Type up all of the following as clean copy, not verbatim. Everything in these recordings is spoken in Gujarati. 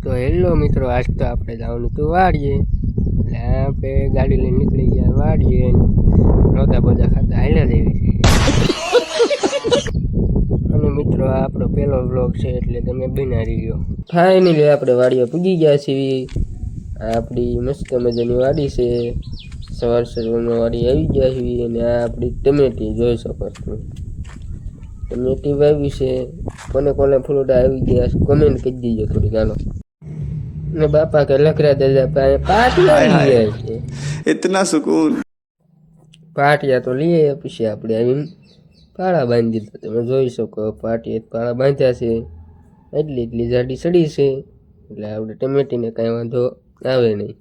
તો હેલો મિત્રો, આજ તો આપણે જવાનું હતું વાડીએ. એટલે આપણે ગાડી લઈને નીકળી ગયા વાડીએ. રોતા બોધા ખાતા હાલ્યા દેવી છે. અને મિત્રો આ આપણો પહેલો વ્લોગ છે, એટલે તમે બનાવી લ્યો. ફાઇનલી આપણે વાડીએ પૂગી ગયા છીએ. આપણી મસ્ત મજાની વાડી છે. સવાર સવારમાં વાડી આવી ગયા છીએ. અને આ આપણી ટમેટી જોઈ શકો છો. ટમેટી વાવી છે. કોને કોને ફ્રૂટ આવી ગયા કમેન્ટ કરી દીજો થોડી ગાલો. ને બાપા કે લખરા દાદા પાટિયા છે. इतना सुकून। પાટિયા તો લઈએ, પછી આપણે આવીને પાળા બાંધી દીધા. તમે જોઈ શકો પાટિયા પાળા બાંધ્યા છે. એટલી જાડી સડી છે, એટલે આપણે ટમેટીને કાંઈ વાંધો આવે નહીં.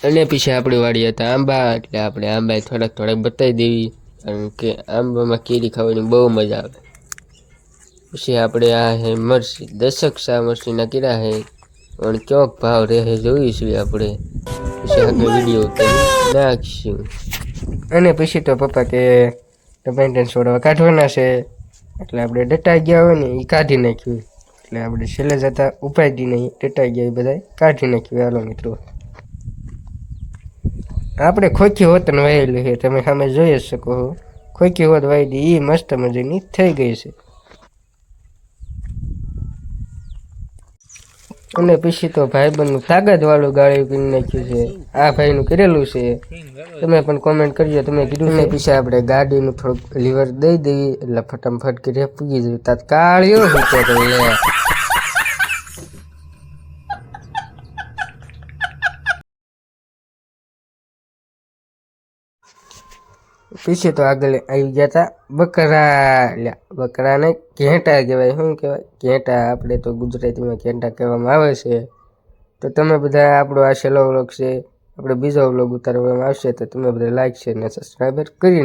અને પછી આપણે વાડી હતા આંબા, એટલે આપણે આંબા થોડાક બતાવી દેવી, કારણ કે આંબામાં કેરી ખાવાની બહુ મજા આવે. પછી આપણે આ હે મરસી, દશક સા મરસીના કીડા હે, પણ ચોક ભાવ રહે જોઈશું આપણે. પછી આગળ વિડીયો નાખશું. અને પછી તો પપ્પા કે ટમેટાને છોડવા કાઢવાના છે, એટલે આપણે ડટાઈ ગયા હોય ને એ કાઢી નાખ્યું. એટલે આપણે છેલ્લે જતા ઉપાડી નહીં, ડટાઈ ગયા એ બધા કાઢી નાખ્યું. હાલો મિત્રો, આપણે ખોખી હોતન વાયેલું છે, તમે સામે જોઈ જ શકો છો. ખોખી હોત વાઈ દી, એ મસ્ત મજાની થઈ ગઈ છે. અને પછી તો ભાઈબંધનું તાકાતવાળું ગાળ્યું કરી નાખ્યું છે. આ ભાઈનું કરેલું છે, તમે પણ કોમેન્ટ કરજો તમે કીધું ને. પછી આપણે ગાડીનું થોડુંક લીવર દઈ દેવી, એટલે ફટાફટ કરી પૂગી જવી. તાત્કાળિયો હતો તો લે. પછી તો આગળ આવી ગયા હતા બકરા. બકરાને ઘેંટા કહેવાય. શું કહેવાય? ઘેંટા. આપણે તો ગુજરાતીમાં ઘેંટા કહેવામાં આવે છે. તો તમે બધા, આપણો આ છેલ્લો વ્લોગ છે, આપણે બીજો વ્લોગ ઉતારવામાં આવશે, તો તમે બધા લાઈક શેર અને સબસ્ક્રાઈબર કરી